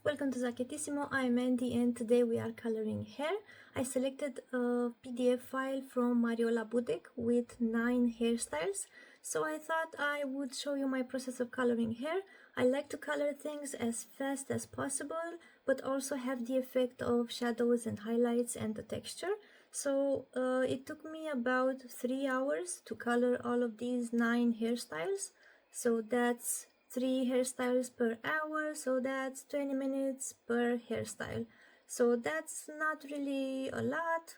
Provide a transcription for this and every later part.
Welcome to Zacchettissimo. I'm Andy and today we are coloring hair. I selected a PDF file from Mariola Budek with 9 hairstyles. So I thought I would show you my process of coloring hair. I like to color things as fast as possible, but also have the effect of shadows and highlights and the texture. So it took me about 3 hours to color all of these 9 hairstyles. So that's 3 hairstyles per hour, so that's 20 minutes per hairstyle. So that's not really a lot.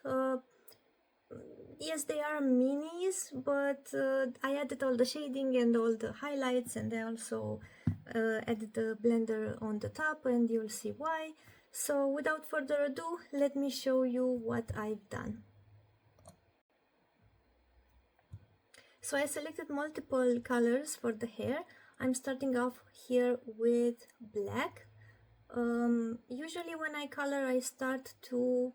Yes, they are minis, but I added all the shading and all the highlights, and I also added the blender on the top, and you'll see why. So without further ado, let me show you what I've done. So I selected multiple colors for the hair. I'm starting off here with black. Usually when I color, I start to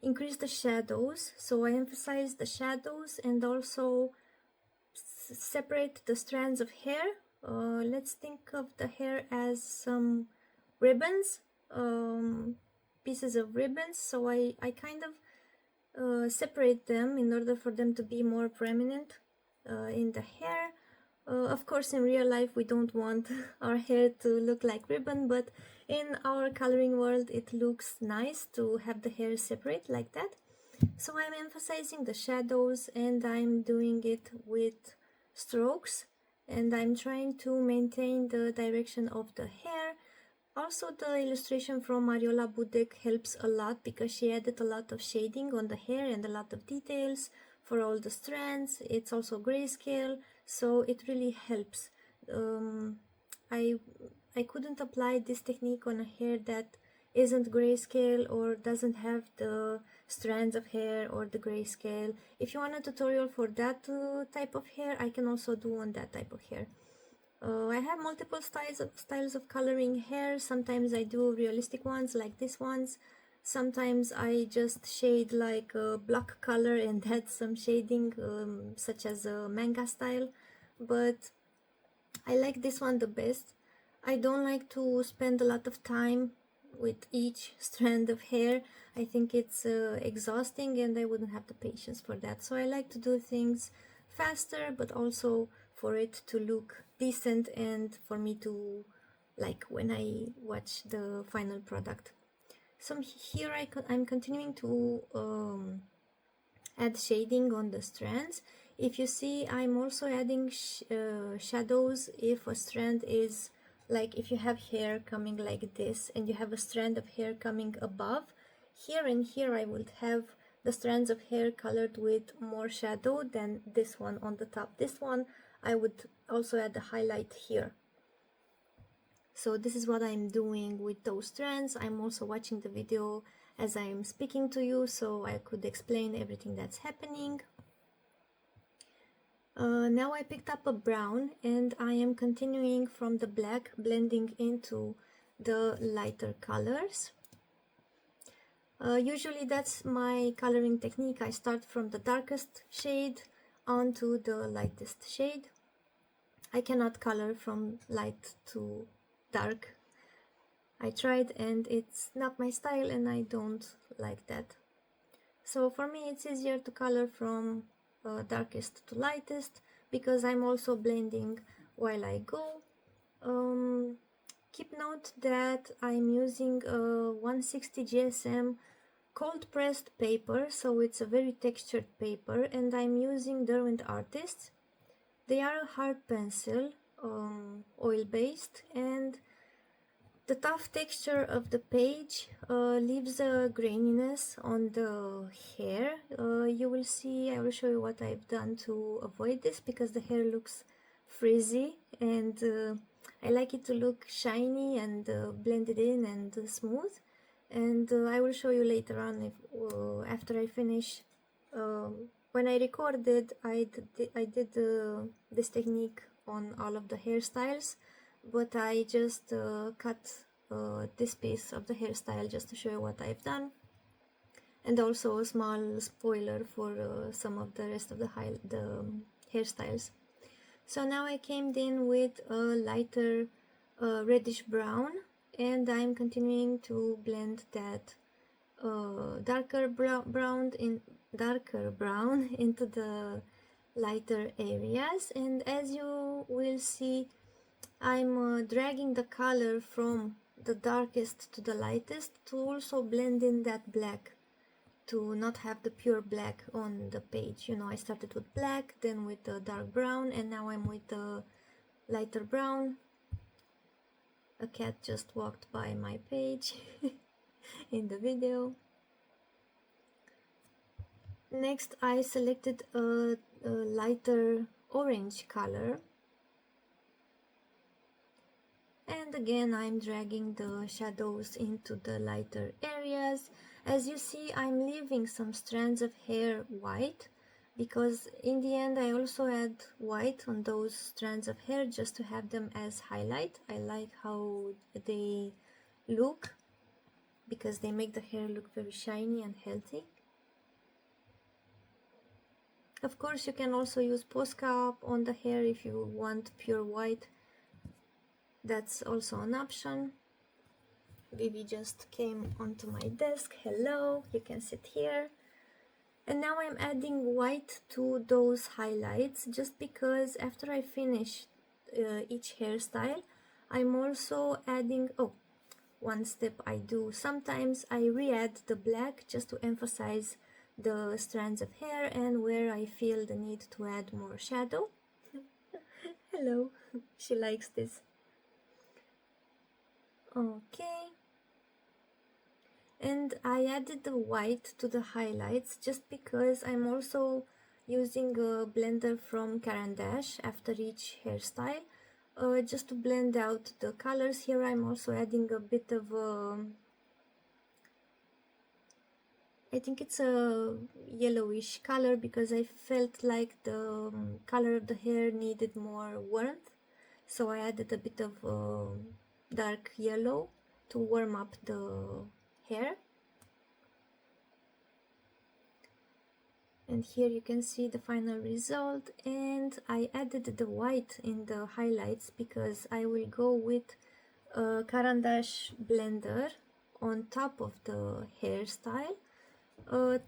increase the shadows. So I emphasize the shadows and also separate the strands of hair. Let's think of the hair as some ribbons, pieces of ribbons. So I kind of separate them in order for them to be more prominent in the hair. Of course, in real life, we don't want our hair to look like ribbon, but in our coloring world, it looks nice to have the hair separate like that. So I'm emphasizing the shadows and I'm doing it with strokes, and I'm trying to maintain the direction of the hair. Also, the illustration from Mariola Budek helps a lot because she added a lot of shading on the hair and a lot of details for all the strands. It's also grayscale, so it really helps. I couldn't apply this technique on a hair that isn't grayscale or doesn't have the strands of hair or the grayscale. If you want a tutorial for that type of hair, I can also do on that type of hair. I have multiple styles of coloring hair. Sometimes I do realistic ones like these ones. Sometimes I just shade like a black color and add some shading, such as a manga style. But I like this one the best. I don't like to spend a lot of time with each strand of hair. I think it's exhausting and I wouldn't have the patience for that. So I like to do things faster, but also for it to look decent and for me to like when I watch the final product. So here I'm continuing to add shading on the strands. If you see, I'm also adding shadows if a strand is like, if you have hair coming like this and you have a strand of hair coming above, here and here I would have the strands of hair colored with more shadow than this one on the top. This one I would also add the highlight here. So this is what I'm doing with those strands. I'm also watching the video as I'm speaking to you, so I could explain everything that's happening. Now I picked up a brown and I am continuing from the black, blending into the lighter colors. Usually that's my coloring technique. I start from the darkest shade onto the lightest shade. I cannot color from light to dark. I tried and it's not my style and I don't like that. So for me it's easier to color from darkest to lightest because I'm also blending while I go. Keep note that I'm using a 160 GSM cold pressed paper, so it's a very textured paper, and I'm using Derwent Artists. They are a hard pencil, oil based, and the tough texture of the page leaves a graininess on the hair. You will see, I will show you what I've done to avoid this because the hair looks frizzy and I like it to look shiny and blended in and smooth. And I will show you later on if, after I finish. When I recorded, I did this technique on all of the hairstyles, but I just cut this piece of the hairstyle just to show you what I've done, and also a small spoiler for some of the rest of the hairstyles. So now I came in with a lighter reddish brown, and I'm continuing to blend that darker brown into the lighter areas. And as you will see, I'm dragging the color from the darkest to the lightest to also blend in that black, to not have the pure black on the page. You know, I started with black, then with the dark brown, and now I'm with the lighter brown. A cat just walked by my page in the video. Next, I selected a lighter orange color, and again I'm dragging the shadows into the lighter areas. As you see, I'm leaving some strands of hair white, because in the end I also add white on those strands of hair just to have them as highlight. I like how they look because they make the hair look very shiny and healthy. Of course, you can also use Posca on the hair if you want pure white. That's also an option. Vivi just came onto my desk. Hello, you can sit here. And now I'm adding white to those highlights, just because after I finish each hairstyle, I'm also adding, one step I do. Sometimes I re-add the black just to emphasize the strands of hair and where I feel the need to add more shadow. Hello, she likes this. Okay. And I added the white to the highlights just because I'm also using a blender from Caran d'Ache after each hairstyle, just to blend out the colors. Here I'm also adding a bit of I think it's a yellowish color, because I felt like the color of the hair needed more warmth, so I added a bit of dark yellow to warm up the hair. And here you can see the final result, and I added the white in the highlights because I will go with a Caran d'Ache blender on top of the hairstyle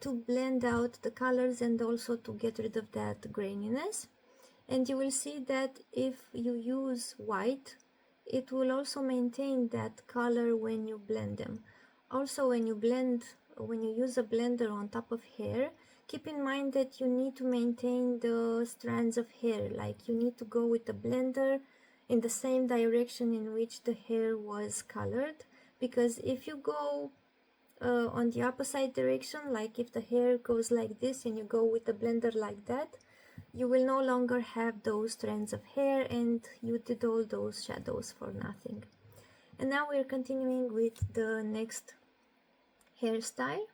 to blend out the colors and also to get rid of that graininess. And you will see that if you use white, it will also maintain that color when you blend them. Also, when you use a blender on top of hair, keep in mind that you need to maintain the strands of hair, like you need to go with the blender in the same direction in which the hair was colored, because if you go on the opposite direction, like if the hair goes like this and you go with the blender like that, you will no longer have those strands of hair and you did all those shadows for nothing. And now we're continuing with the next hairstyle.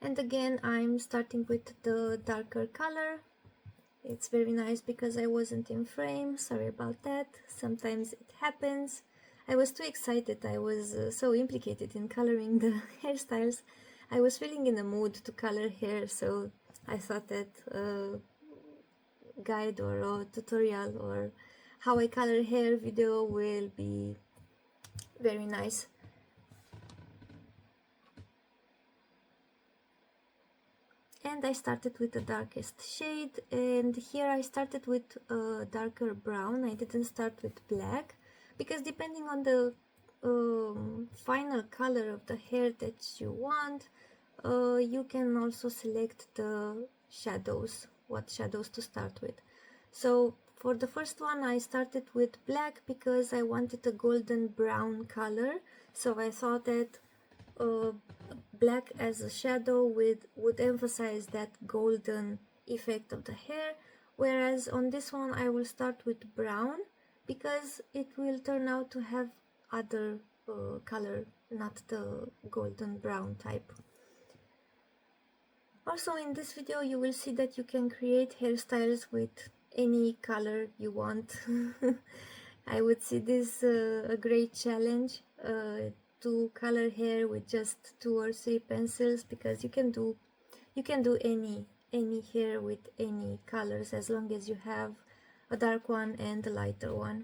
And again, I'm starting with the darker color. It's very nice because I wasn't in frame, sorry about that, sometimes it happens. I was too excited, I was so implicated in coloring the hairstyles. I was feeling in the mood to color hair, so I thought that a guide or a tutorial or how I color hair video will be very nice. And I started with the darkest shade, and here I started with a darker brown. I didn't start with black, because depending on the final color of the hair that you want, you can also select the shadows, what shadows to start with. So for the first one I started with black because I wanted a golden brown color, so I thought that black as a shadow would emphasize that golden effect of the hair, whereas on this one I will start with brown because it will turn out to have other color, not the golden brown type. Also in this video you will see that you can create hairstyles with any color you want. I would see this a great challenge to color hair with just 2 or 3 pencils, because you can do any hair with any colors as long as you have a dark one and a lighter one.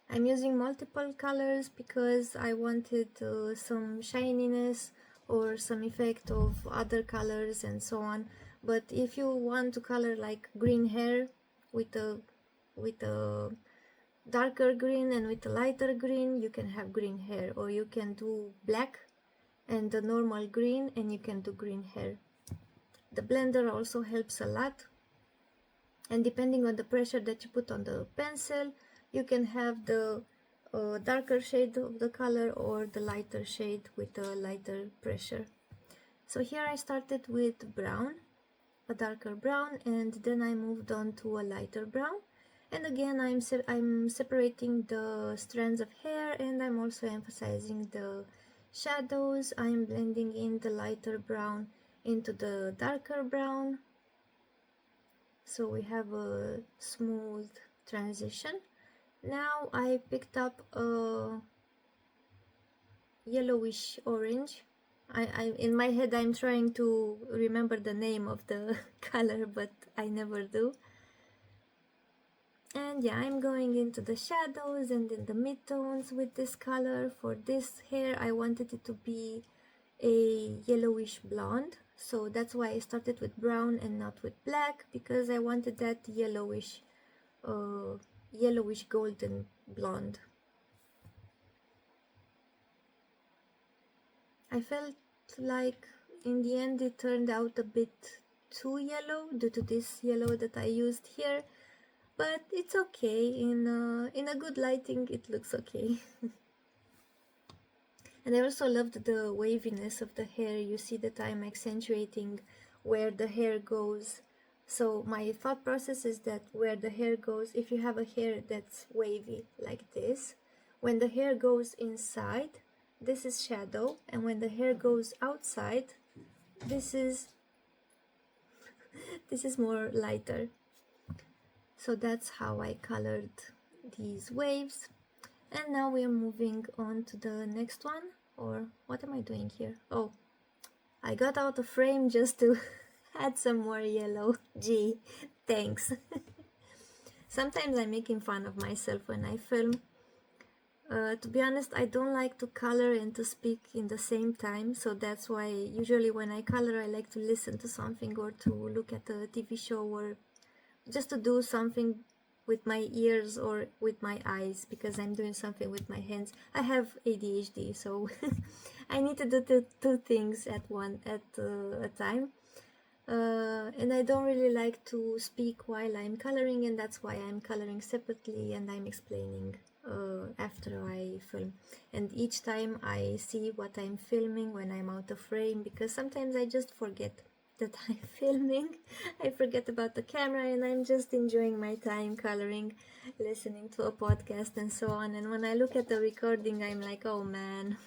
I'm using multiple colors because I wanted some shininess or some effect of other colors and so on. But if you want to color like green hair with a darker green and with a lighter green, you can have green hair, or you can do black and the normal green and you can do green hair. The blender also helps a lot, and depending on the pressure that you put on the pencil, you can have the darker shade of the color or the lighter shade with a lighter pressure. So here I started with brown, a darker brown, and then I moved on to a lighter brown. And again, I'm separating the strands of hair, and I'm also emphasizing the shadows. I'm blending in the lighter brown into the darker brown, so we have a smooth transition. Now I picked up a yellowish orange. In my head I'm trying to remember the name of the color, but I never do. And yeah, I'm going into the shadows and in the midtones with this color. For this hair I wanted it to be a yellowish blonde, so that's why I started with brown and not with black, because I wanted that yellowish golden blonde. I felt like in the end it turned out a bit too yellow due to this yellow that I used here, but it's okay. In a good lighting it looks okay. And I also loved the waviness of the hair. You see that I'm accentuating where the hair goes. So my thought process is that where the hair goes, if you have a hair that's wavy like this, when the hair goes inside, this is shadow, and when the hair goes outside, this is more lighter. So that's how I colored these waves. And now we are moving on to the next one. Or what am I doing here? Oh, I got out of frame just to add some more yellow. Gee, thanks. Sometimes I'm making fun of myself when I film. To be honest, I don't like to color and to speak in the same time, so that's why usually when I color I like to listen to something or to look at a TV show or just to do something with my ears or with my eyes, because I'm doing something with my hands. I have ADHD, so I need to do two things at a time. And I don't really like to speak while I'm coloring, and that's why I'm coloring separately and I'm explaining after I film. And each time I see what I'm filming when I'm out of frame, because sometimes I just forget that I'm filming. I forget about the camera and I'm just enjoying my time coloring, listening to a podcast and so on. And when I look at the recording, I'm like, oh man.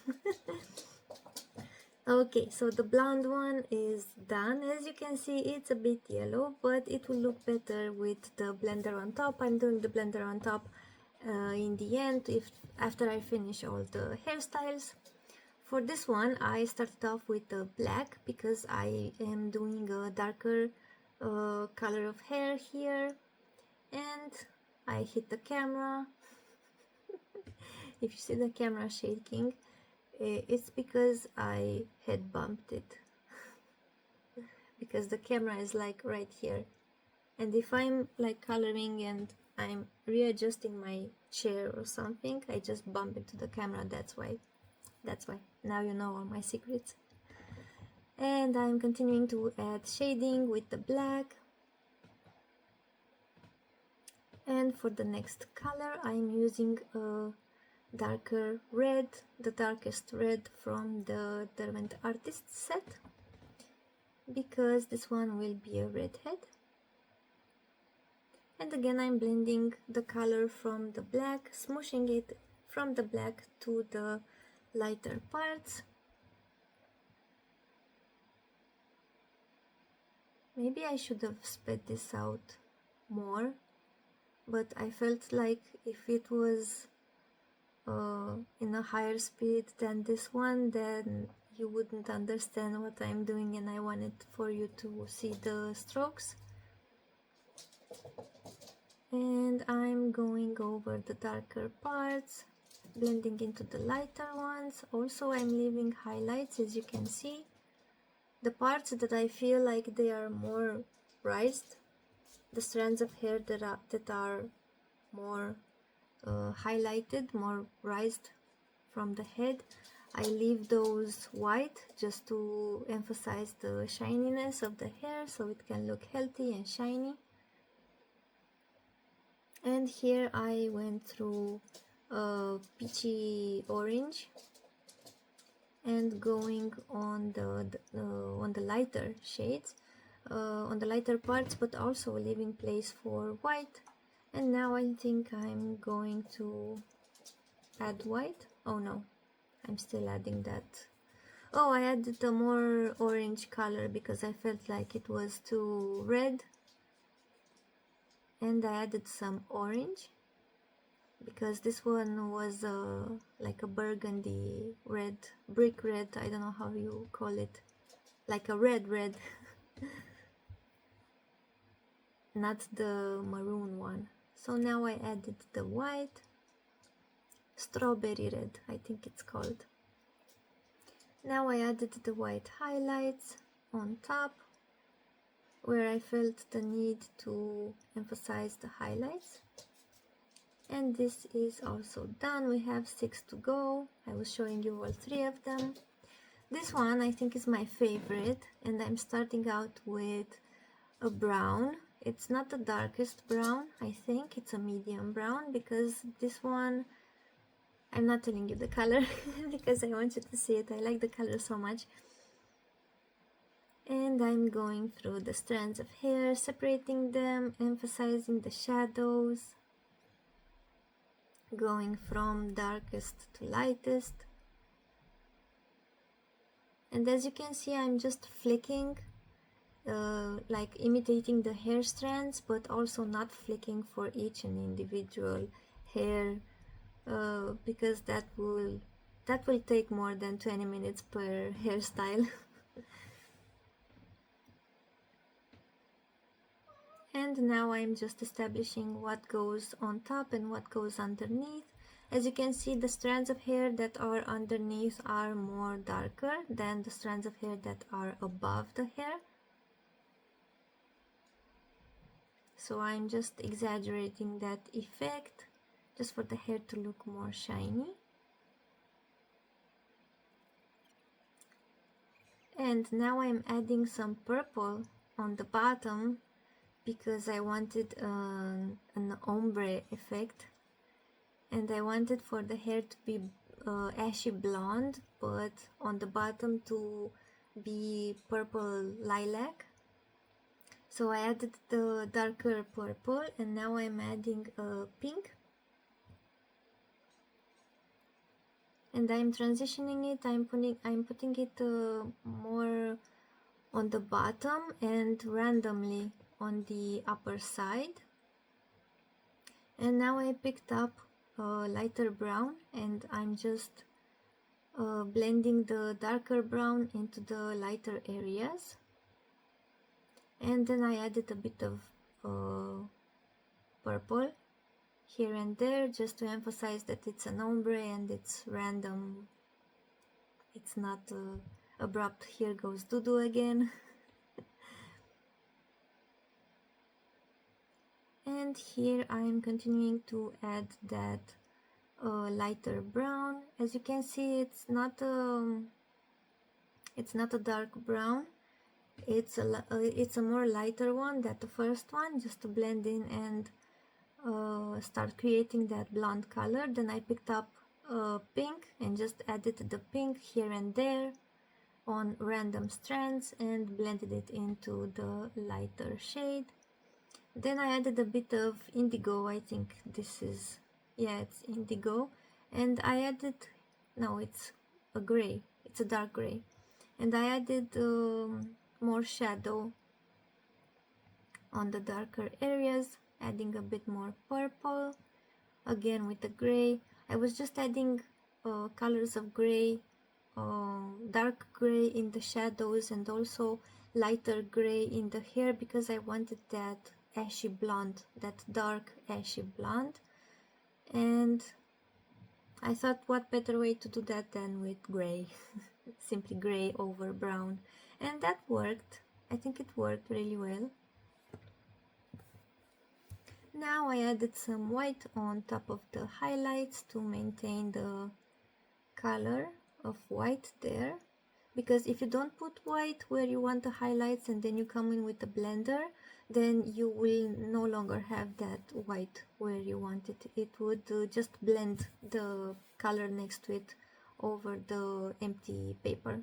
Okay, so the blonde one is done. As you can see, it's a bit yellow, but it will look better with the blender on top. I'm doing the blender on top in the end, after I finish all the hairstyles. For this one, I started off with the black because I am doing a darker color of hair here, and I hit the camera. If you see the camera shaking, it's because I had bumped it, because the camera is like right here, and if I'm like coloring and I'm readjusting my chair or something, I just bump into the camera. That's why now you know all my secrets. And I'm continuing to add shading with the black. And for the next color I'm using a darker red, the darkest red from the Derwent Artist set, because this one will be a redhead. And again I'm blending the color from the black, smooshing it from the black to the lighter parts. Maybe I should have sped this out more, but I felt like if it was in a higher speed than this one, then you wouldn't understand what I'm doing, and I wanted for you to see the strokes. And I'm going over the darker parts, blending into the lighter ones. Also, I'm leaving highlights, as you can see. The parts that I feel like they are more raised, the strands of hair that are more highlighted, more raised from the head, I leave those white just to emphasize the shininess of the hair so it can look healthy and shiny. And here I went through peachy orange and going on the lighter shades, on the lighter parts, but also leaving place for white. And now I think I'm going to add white. Oh no, I'm still adding that. Oh, I added a more orange color because I felt like it was too red, and I added some orange because this one was like a burgundy red, brick red, I don't know how you call it, like a red not the maroon one. So now I added the white, strawberry red I think it's called. Now I added the white highlights on top where I felt the need to emphasize the highlights. And this is also done. We have 6 to go. I was showing you all 3 of them. This one I think is my favorite, and I'm starting out with a brown. It's not the darkest brown, I think it's a medium brown, because this one, I'm not telling you the color because I want you to see it. I like the color so much. And I'm going through the strands of hair, separating them, emphasizing the shadows, going from darkest to lightest. And as you can see, I'm just flicking, like imitating the hair strands, but also not flicking for each and individual hair, because that will take more than 20 minutes per hairstyle. And now I'm just establishing what goes on top and what goes underneath. As you can see, the strands of hair that are underneath are more darker than the strands of hair that are above the hair. So I'm just exaggerating that effect just for the hair to look more shiny. And now I'm adding some purple on the bottom because I wanted an ombre effect, and I wanted for the hair to be ashy blonde, but on the bottom to be purple lilac. So I added the darker purple, and now I'm adding pink, and I'm transitioning it. I'm putting it more on the bottom and randomly on the upper side. And now I picked up lighter brown, and I'm just blending the darker brown into the lighter areas. And then I added a bit of purple here and there just to emphasize that it's an ombre and it's random. It's not abrupt, here goes doo-doo again. And here I'm continuing to add that lighter brown. As you can see, it's not a dark brown. It's a more lighter one than the first one, just to blend in and start creating that blonde color. Then I picked up pink and just added the pink here and there on random strands and blended it into the lighter shade. Then I added a bit of indigo. I think this is, yeah, it's indigo. And I added, no, it's a gray, it's a dark gray. And I added more shadow on the darker areas, adding a bit more purple, again with the gray. I was just adding colors of gray, dark gray in the shadows and also lighter gray in the hair, because I wanted that ashy blonde, that dark ashy blonde. And I thought, what better way to do that than with gray? Simply gray over brown. And that worked. I think it worked really well. Now I added some white on top of the highlights to maintain the color of white there, because if you don't put white where you want the highlights and then you come in with the blender, then you will no longer have that white where you want it. It would just blend the color next to it over the empty paper.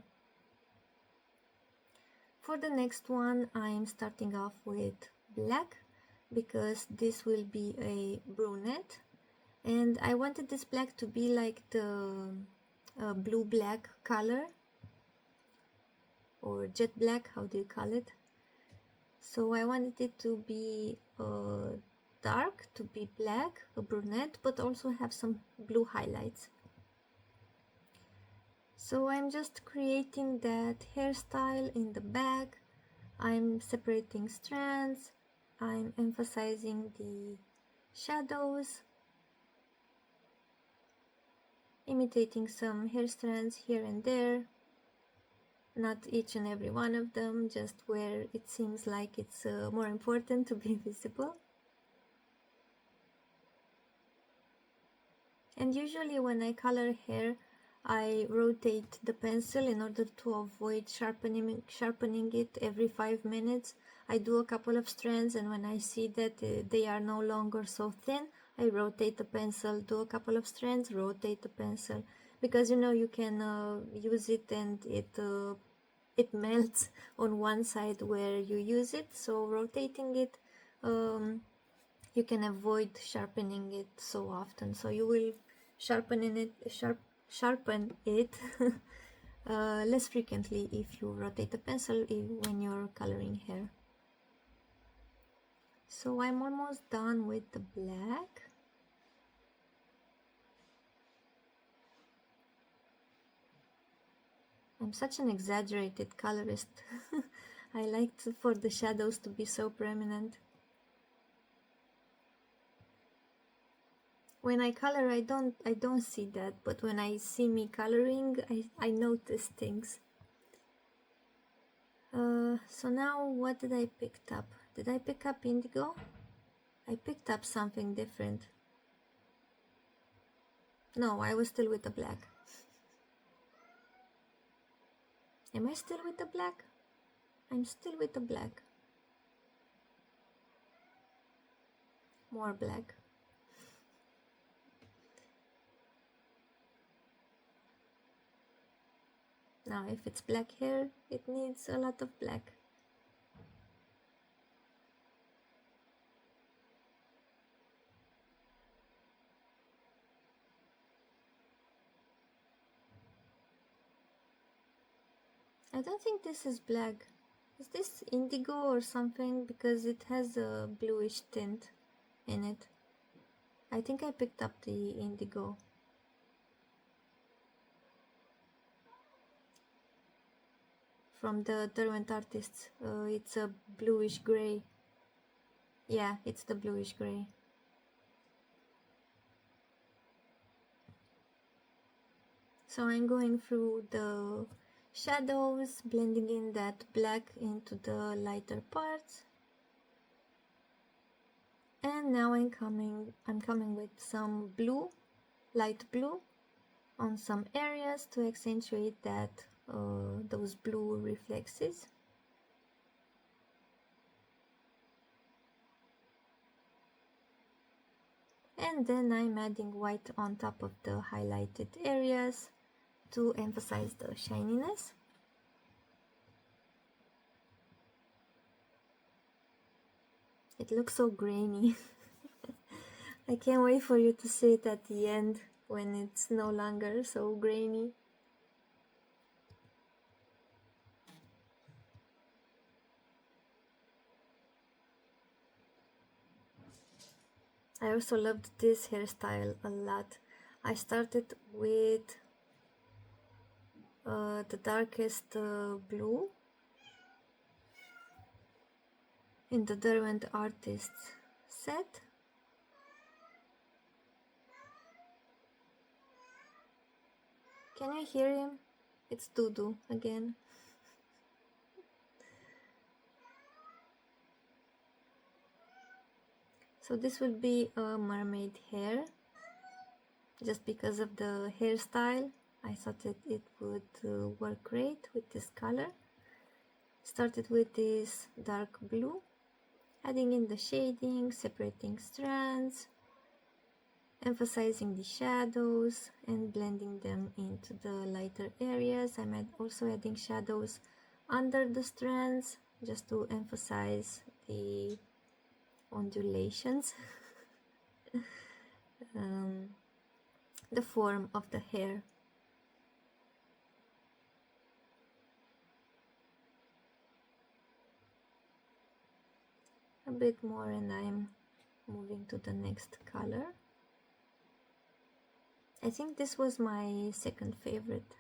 For the next one, I'm starting off with black because this will be a brunette, and I wanted this black to be like the blue black color, or jet black, how do you call it? So I wanted it to be dark, to be black, a brunette, but also have some blue highlights. So I'm just creating that hairstyle in the back. I'm separating strands, I'm emphasizing the shadows, imitating some hair strands here and there, not each and every one of them, just where it seems like it's more important to be visible. And usually when I color hair, I rotate the pencil in order to avoid sharpening it every 5 minutes. I do a couple of strands, and when I see that they are no longer so thin, I rotate the pencil, do a couple of strands, rotate the pencil, because you can use it and it melts on one side where you use it. So rotating it, you can avoid sharpening it so often. So you will sharpen it less frequently if you rotate the pencil when you're coloring hair. So I'm almost done with the black. I'm such an exaggerated colorist. I like for the shadows to be so prominent. When I color, I don't see that, but when I see me coloring, I notice things. So now what did I pick up? Did I pick up indigo? I picked up something different. No, I was still with the black. Am I still with the black? I'm still with the black. More black. Now if it's black hair, it needs a lot of black. I don't think this is black. Is this indigo or something? Because it has a bluish tint in it. I think I picked up the indigo. From the Derwent Artists. It's a bluish gray. Yeah, it's the bluish gray. So I'm going through the shadows, blending in that black into the lighter parts. And now I'm coming with some blue, light blue, on some areas to accentuate that those blue reflexes. And then I'm adding white on top of the highlighted areas to emphasize the shininess. It looks so grainy. I can't wait for you to see it at the end when it's no longer so grainy. I also loved this hairstyle a lot. I started with the darkest blue, in the Derwent Artists set. Can you hear him? It's Dudu again. So this would be a mermaid hair. Just because of the hairstyle, I thought that it would work great with this color. Started with this dark blue, adding in the shading, separating strands, emphasizing the shadows and blending them into the lighter areas. I'm also adding shadows under the strands just to emphasize the ondulations, the form of the hair. A bit more and I'm moving to the next color. I think this was my second favorite.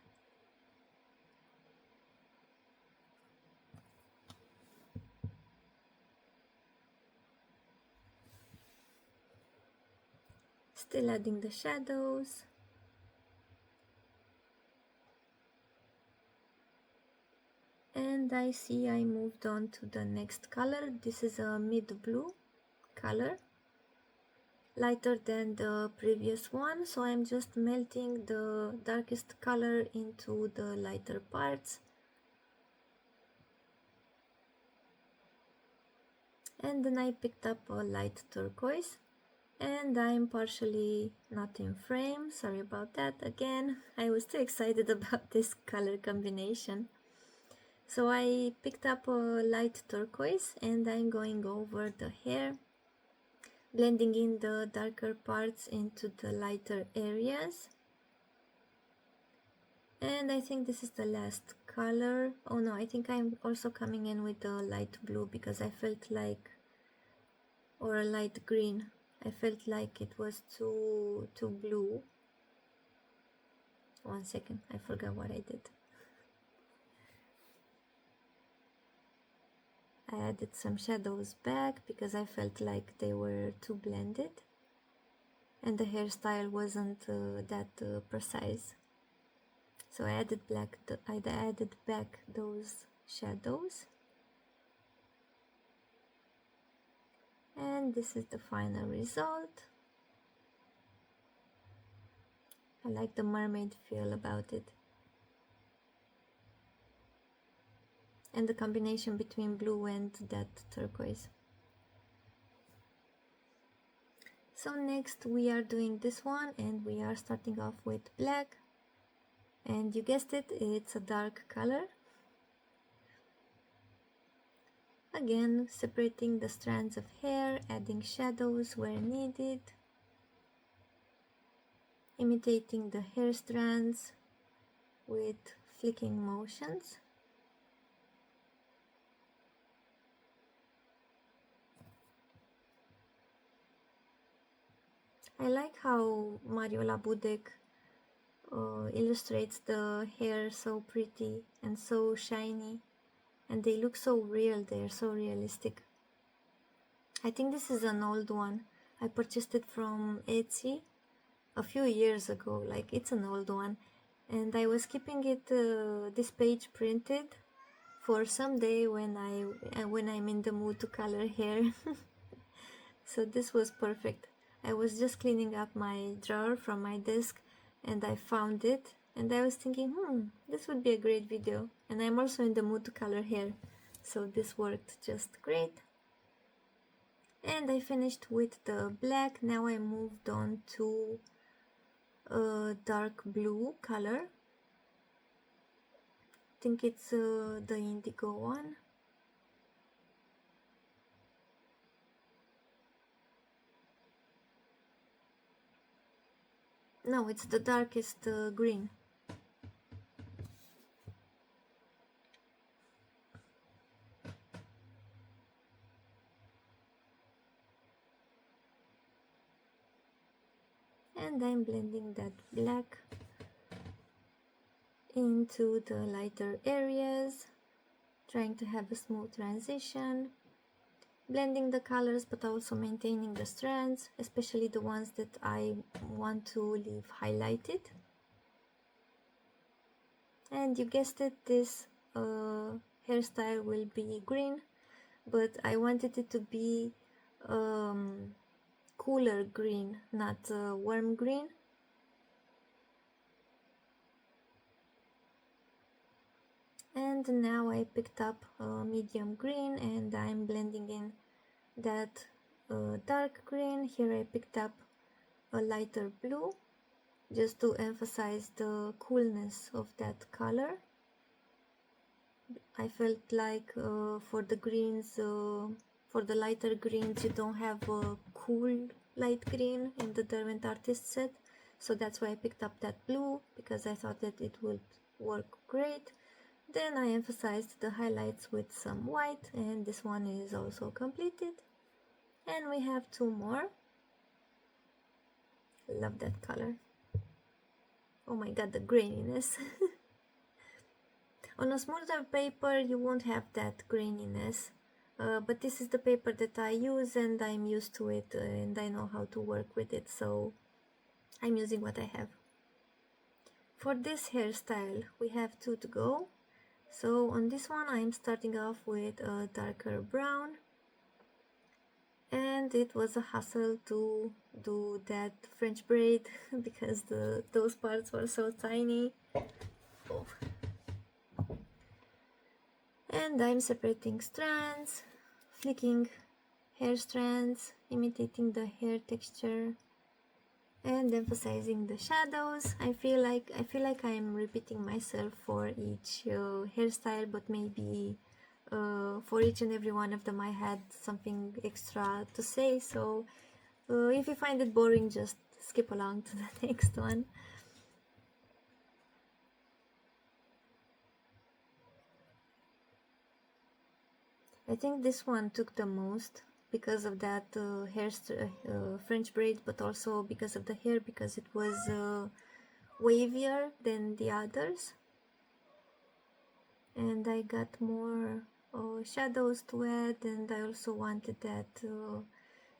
Still adding the shadows. And I see I moved on to the next color. This is a mid blue color, lighter than the previous one, so I'm just melting the darkest color into the lighter parts. And then I picked up a light turquoise, and I'm partially not in frame, sorry about that again. I was too excited about this color combination. So I picked up a light turquoise and I'm going over the hair, blending in the darker parts into the lighter areas. And I think this is the last color. Oh no, I think I'm also coming in with the light blue because I felt like, or a light green, I felt like it was too blue. One second, I forgot what I did. I added some shadows back because I felt like they were too blended and the hairstyle wasn't that precise. So I added back those shadows. And this is the final result. I like the mermaid feel about it. And the combination between blue and that turquoise. So next we are doing this one and we are starting off with black. And you guessed it, it's a dark color. Again, separating the strands of hair, adding shadows where needed, imitating the hair strands with flicking motions. I like how Mariola Budek illustrates the hair so pretty and so shiny, and they look so real, they're so realistic. I think this is an old one. I purchased it from Etsy a few years ago, like it's an old one, and I was keeping it this page printed for someday when I'm in the mood to color hair. So this was perfect. I was just cleaning up my drawer from my desk and I found it and I was thinking, this would be a great video, and I'm also in the mood to color hair, so this worked just great. And I finished with the black. Now I moved on to a dark blue color. I think it's the indigo one. No, it's the darkest green. And I'm blending that black into the lighter areas, trying to have a smooth transition. blending the colors but also maintaining the strands, especially the ones that I want to leave highlighted. And you guessed it, this hairstyle will be green, but I wanted it to be cooler green, not warm green. And now I picked up medium green and I'm blending in that dark green. Here I picked up a lighter blue just to emphasize the coolness of that color. I felt like for the greens, for the lighter greens, you don't have a cool light green in the Derwent Artist set, so that's why I picked up that blue, because I thought that it would work great. Then I emphasized the highlights with some white, and this one is also completed. And we have two more. Love that color. Oh my god, the graininess. On a smoother paper you won't have that graininess, but this is the paper that I use and I'm used to it and I know how to work with it, so I'm using what I have. For this hairstyle we have two to go. So on this one I'm starting off with a darker brown, and it was a hassle to do that French braid because those parts were so tiny. Oh. And I'm separating strands, flicking hair strands, imitating the hair texture, and emphasizing the shadows. I feel like I'm repeating myself for each hairstyle, but maybe for each and every one of them I had something extra to say. So if you find it boring, just skip along to the next one. I think this one took the most because of that French braid, but also because of the hair, because it was wavier than the others. And I got more shadows to add, and I also wanted that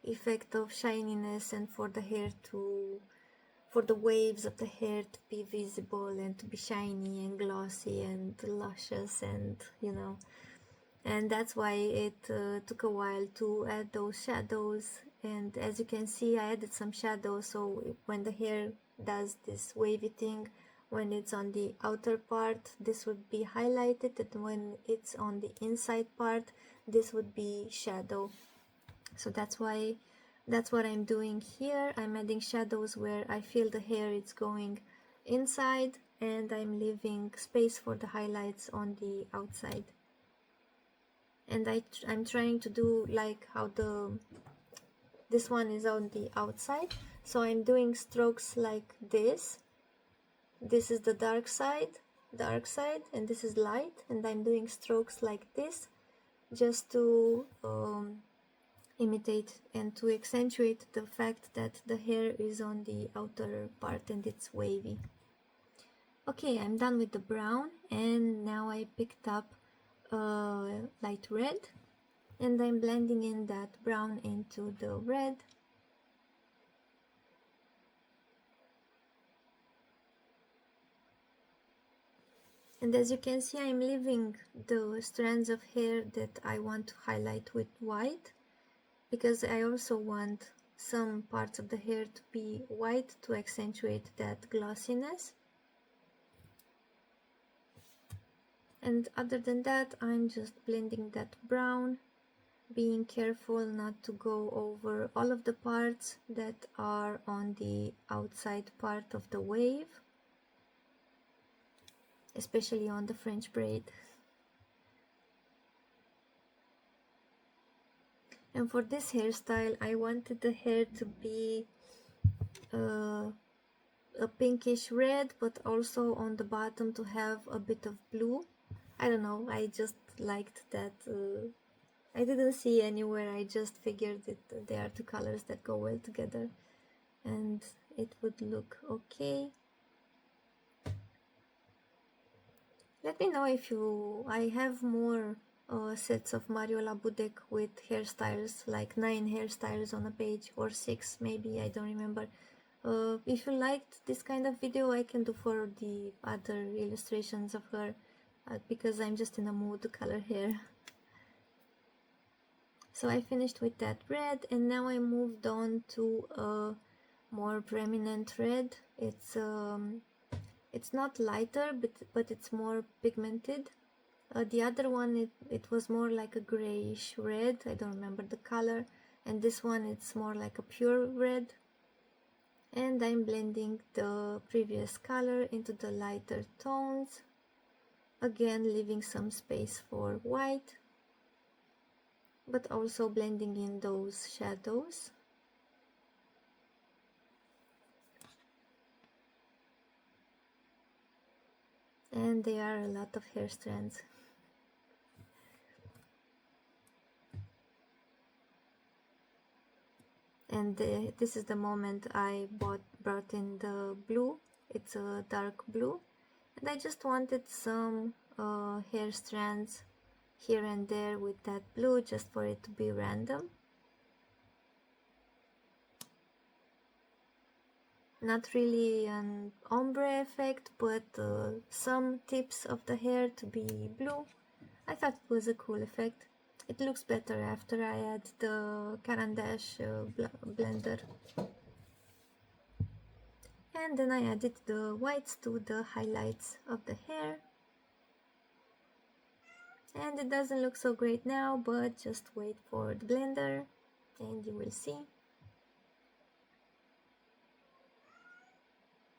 effect of shininess and for the hair to, for the waves of the hair to be visible and to be shiny and glossy and luscious, and you know. And that's why it took a while to add those shadows. And as you can see, I added some shadows, so when the hair does this wavy thing, when it's on the outer part this would be highlighted, and when it's on the inside part this would be shadow. So that's what I'm doing here. I'm adding shadows where I feel the hair is going inside, and I'm leaving space for the highlights on the outside. And I'm trying to do like how this one is on the outside, so I'm doing strokes like this. This is the dark side, and this is light, and I'm doing strokes like this just to imitate and to accentuate the fact that the hair is on the outer part and it's wavy. Okay, I'm done with the brown, and now I picked up light red, and I'm blending in that brown into the red. And as you can see, I'm leaving the strands of hair that I want to highlight with white, because I also want some parts of the hair to be white to accentuate that glossiness. And other than that, I'm just blending that brown, being careful not to go over all of the parts that are on the outside part of the wave, especially on the French braid. And for this hairstyle, I wanted the hair to be a pinkish red, but also on the bottom to have a bit of blue. I don't know, I just liked that. I didn't see anywhere, I just figured that there are two colors that go well together and it would look okay. Let me know if I have more sets of Mariola Budek with hairstyles, like 9 hairstyles on a page, or 6 maybe, I don't remember. If you liked this kind of video, I can do for the other illustrations of her, because I'm just in a mood to color hair. So I finished with that red, and now I moved on to a more prominent red. It's not lighter, but it's more pigmented. The other one, it was more like a grayish red, I don't remember the color, and this one it's more like a pure red. And I'm blending the previous color into the lighter tones, again leaving some space for white, but also blending in those shadows. And there are a lot of hair strands. And this is the moment I brought in the blue. It's a dark blue, and I just wanted some hair strands here and there with that blue, just for it to be random. Not really an ombre effect, but some tips of the hair to be blue. I thought it was a cool effect. It looks better after I add the Caran d'Ache blender. And then I added the whites to the highlights of the hair. And it doesn't look so great now, but just wait for the blender and you will see.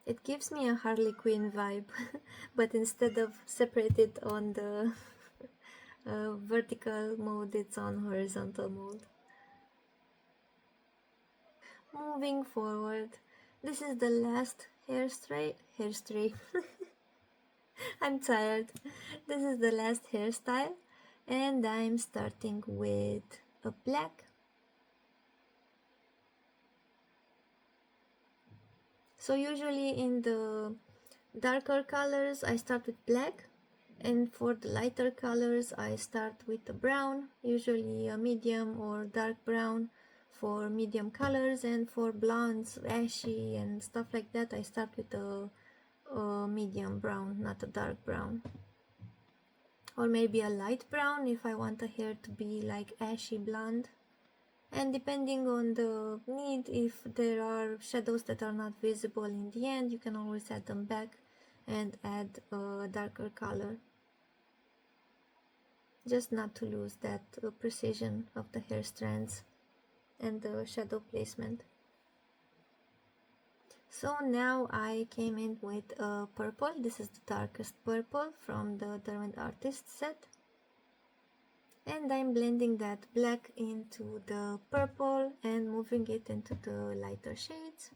It gives me a Harley Quinn vibe, but instead of separated on the vertical mode, it's on horizontal mode. Moving forward, this is the last hairstray. I'm tired. This is the last hairstyle, and I'm starting with a black. So usually in the darker colors I start with black, and for the lighter colors I start with a brown, usually a medium or dark brown for medium colors, and for blondes, ashy and stuff like that I start with a medium brown, not a dark brown. Or maybe a light brown if I want the hair to be like ashy blonde. And depending on the need, if there are shadows that are not visible in the end, you can always add them back and add a darker color, just not to lose that precision of the hair strands and the shadow placement. So now I came in with a purple. This is the darkest purple from the Derwent Artist set. And I'm blending that black into the purple and moving it into the lighter shades.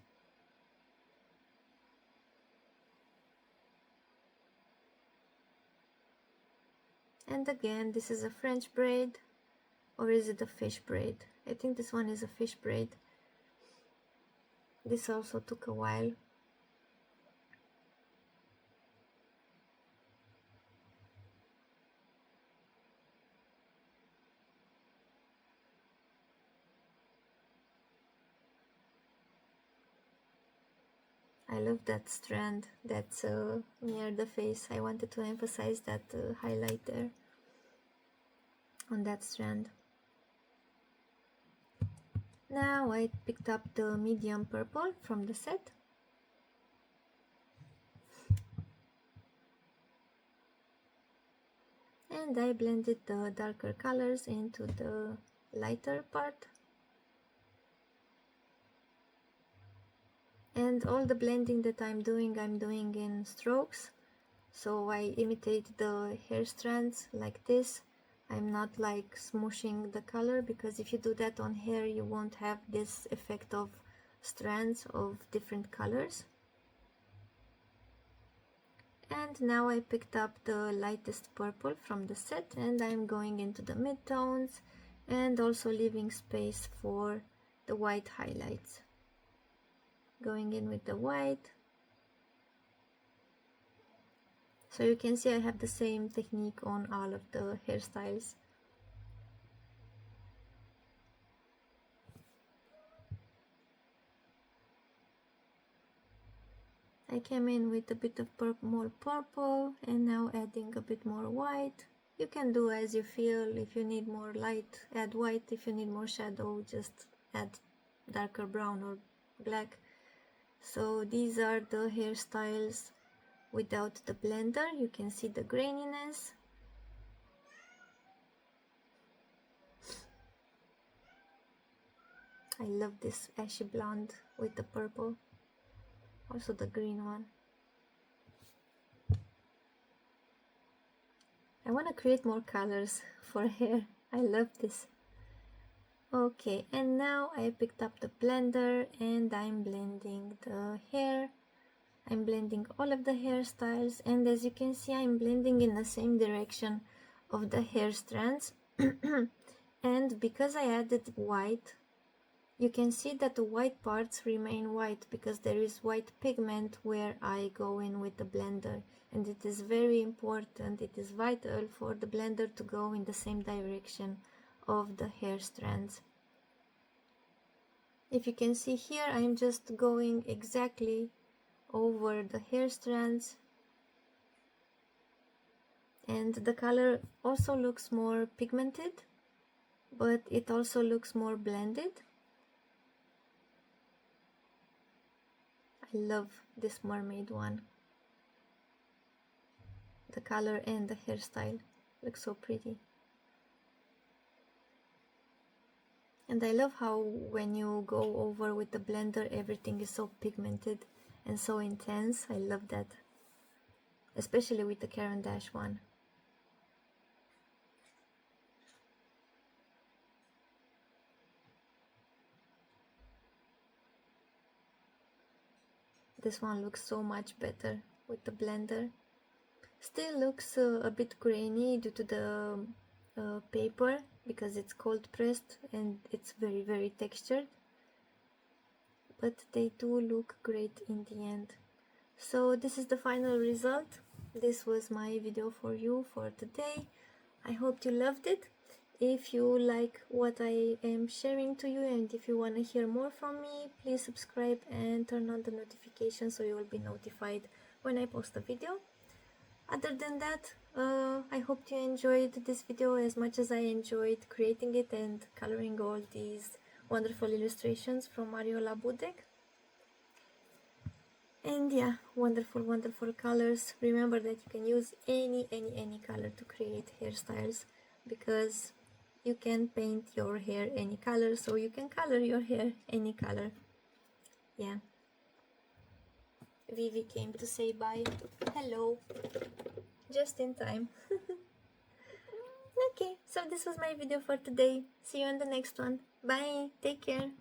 And again, this is a French braid, or is it a fish braid? I think this one is a fish braid. This also took a while. I love that strand that's near the face. I wanted to emphasize that highlight there on that strand. Now I picked up the medium purple from the set. And I blended the darker colors into the lighter part. And all the blending that I'm doing in strokes. So I imitate the hair strands like this. I'm not like smooshing the color, because if you do that on hair you won't have this effect of strands of different colors. And now I picked up the lightest purple from the set, and I'm going into the mid-tones and also leaving space for the white highlights. Going in with the white. So you can see I have the same technique on all of the hairstyles. I came in with a bit of more purple and now adding a bit more white. You can do as you feel. If you need more light, add white. If you need more shadow, just add darker brown or black. So these are the hairstyles without the blender. You can see the graininess. I love this ashy blonde with the purple, also the green one. I want to create more colors for hair. I love this. Okay, and now I picked up the blender and I'm blending the hair. I'm blending all of the hairstyles, and as you can see, I'm blending in the same direction of the hair strands. And because I added white, you can see that the white parts remain white because there is white pigment where I go in with the blender, and it is very important, it is vital for the blender to go in the same direction of the hair strands. If you can see here, I'm just going exactly over the hair strands, and the color also looks more pigmented, but it also looks more blended. I love this mermaid one. The color and the hairstyle look so pretty. And I love how when you go over with the blender, everything is so pigmented and so intense. I love that, especially with the Caran d'Ache one. This one looks so much better with the blender. Still looks a bit grainy due to the paper because it's cold pressed and it's very textured, but they do look great in the end. So this is the final result. This was my video for you for today. I hope you loved it. If you like what I am sharing to you and if you want to hear more from me, please subscribe and turn on the notifications so you will be notified when I post a video. Other than that, I hope you enjoyed this video as much as I enjoyed creating it and coloring all these wonderful illustrations from Mariola Budek. And yeah, wonderful colors. Remember that you can use any color to create hairstyles, because you can paint your hair any color, so you can color your hair any color. Yeah. Vivi came to say bye. Hello. Just in time. Okay, so this was my video for today. See you in the next one. Bye. Take care.